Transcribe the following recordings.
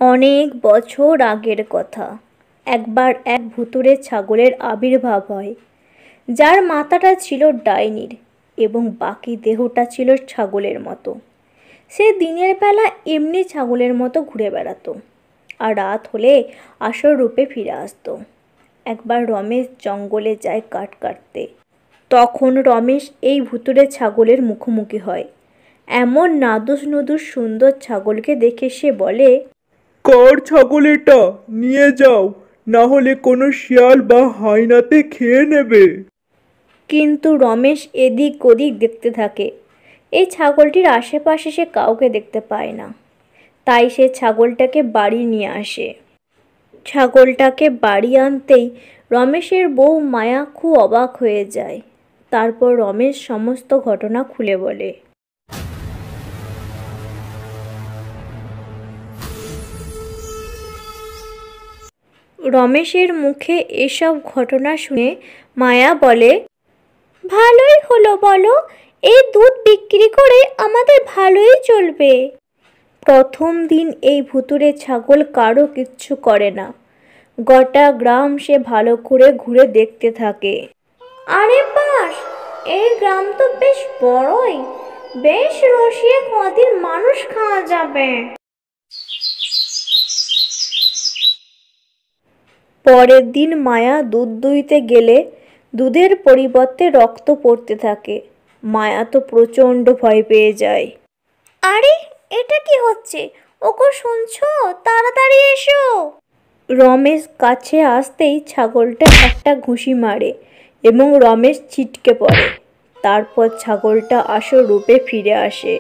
অনেক বছর আগের কথা। একবার এক ভুতুড়ে ছাগলের আবির্ভাব হয়, যার মাথাটা ছিল ডাইনির এবং বাকি দেহটা ছিল ছাগলের মতো। সে দিনের বেলা এমনি ছাগলের মতো ঘুরে বেড়াতো, আর রাত হলে আসল রূপে ফিরে আসতো। একবার রমেশ জঙ্গলে যায় কাঠ কাটতে। তখন রমেশ এই ভুতুড়ে ছাগলের মুখোমুখি হয়। এমন নাদুস নুদুস সুন্দর ছাগলকে দেখে সে বলে, কার ছাগল এটা? নিয়ে যাও, না হলে কোনো শিয়াল বা হায়নাতে খেয়ে নেবে। কিন্তু রমেশ এদিক ওদিক দেখতে থাকে। এই ছাগলটির আশেপাশে সে কাউকে দেখতে পায় না। তাই সে ছাগলটাকে বাড়ি নিয়ে আসে। ছাগলটাকে বাড়ি আনতেই রমেশের বউ মায়া খুব অবাক হয়ে যায়। তারপর রমেশ সমস্ত ঘটনা খুলে বলে। রমেশের মুখে এসব ঘটনা শুনে মায়া বলে, ভালোই হলো বলো, এই দুধ বিক্রি করে আমাদের ভালোই চলবে। প্রথম দিন এই ভুতুড়ে ছাগল কারো কিচ্ছু করে না। গোটা গ্রাম সে ভালো করে ঘুরে দেখতে থাকে। আরে বাস, এই গ্রাম তো বেশ বড়ই, বেশ রসিয়ে কদিন মানুষ খাওয়া যাবে। পরের দিন মায়া দুধ দুইতে গেলে দুধের পরিবর্তে রক্ত পড়তে থাকে। মায়া তো প্রচণ্ড ভয় পেয়ে যায়। আরে এটা কি হচ্ছে? ওগো শুনছো, তাড়াতাড়ি এসো। রমেশ কাছে আসতেই ছাগলটা একটা ঘুষি মারে এবং রমেশ ছিটকে পড়ে। তারপর ছাগলটা আসল রূপে ফিরে আসে।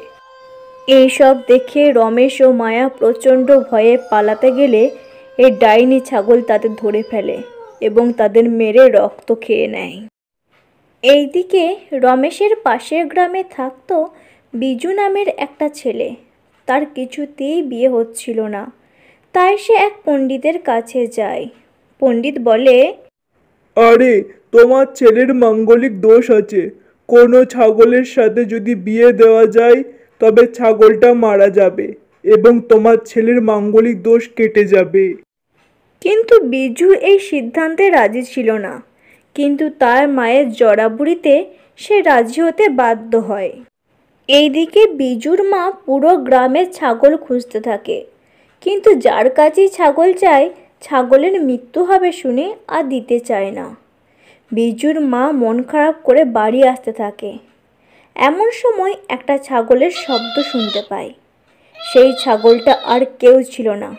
এইসব দেখে রমেশ ও মায়া প্রচণ্ড ভয়ে পালাতে গেলে এই ডাইনি ছাগল তাদের ধরে ফেলে এবং তাদের মেরে রক্ত খেয়ে নেয়। এইদিকে রমেশের পাশের গ্রামে থাকতো বিজু নামের একটা ছেলে। তার কিছুতেই বিয়ে হচ্ছিল না, তাই সে এক পণ্ডিতের কাছে যায়। পণ্ডিত বলে, আরে, তোমার ছেলের মাঙ্গলিক দোষ আছে। কোনো ছাগলের সাথে যদি বিয়ে দেওয়া যায় তবে ছাগলটা মারা যাবে এবং তোমার ছেলের মাঙ্গলিক দোষ কেটে যাবে। কিন্তু বিজু এই সিদ্ধান্তে রাজি ছিল না। কিন্তু তার মায়ের জড়াবুড়িতে সে রাজি হতে বাধ্য হয়। এইদিকে বিজুর মা পুরো গ্রামে ছাগল খুঁজতে থাকে, কিন্তু যার কাছেই ছাগল চায় ছাগলের মৃত্যু হবে শুনে আর দিতে চায় না। বিজুর মা মন খারাপ করে বাড়ি আসতে থাকে। এমন সময় একটা ছাগলের শব্দ শুনতে পায়। সেই ছাগলটা আর কেউ ছিল না,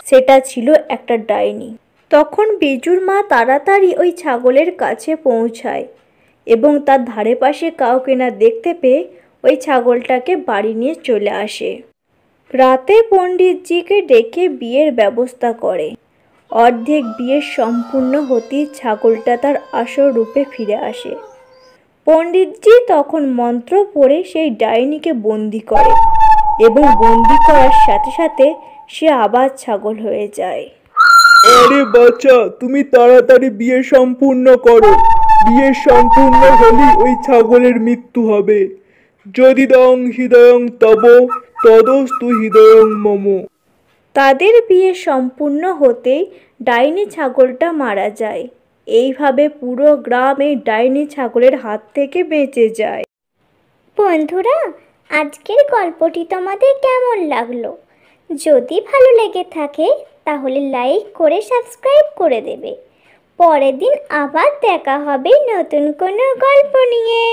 সেটা ছিল একটা ডাইনি। তখন বিজুর মা তাড়াতাড়ি ওই ছাগলের কাছে পৌঁছায় এবং তার ধারে পাশে কাউকে না দেখতে পেয়ে ওই ছাগলটাকে বাড়ি নিয়ে চলে আসে। রাতে পণ্ডিতজিকে ডেকে বিয়ের ব্যবস্থা করে। অর্ধেক বিয়ে সম্পূর্ণ হতেই ছাগলটা তার আসল রূপে ফিরে আসে। পণ্ডিতজি তখন মন্ত্র পড়ে সেই ডাইনিকে বন্দি করে এবং বন্দি করার সাথে সাথে সে আবার ছাগল হয়ে যায়। আরে বাচ্চা, তুমি তাড়াতাড়ি বিয়ে সম্পূর্ণ করো। বিয়ে সম্পূর্ণ হলেই ওই ছাগলের মৃত্যু হবে। যদিদং হৃদয়ং তব তদস্তু হৃদয়ং মম। তাদের বিয়ে সম্পূর্ণ হতেই ডাইনি ছাগলটা মারা যায়। এইভাবে পুরো গ্রাম এই ডাইনি ছাগলের হাত থেকে বেঁচে যায়। বন্ধুরা, আজকের গল্পটি তোমাদের কেমন লাগলো? যদি ভালো লেগে থাকে তাহলে লাইক করে সাবস্ক্রাইব করে দেবে। পরের দিন আবার দেখা হবে নতুন কোনো গল্প নিয়ে।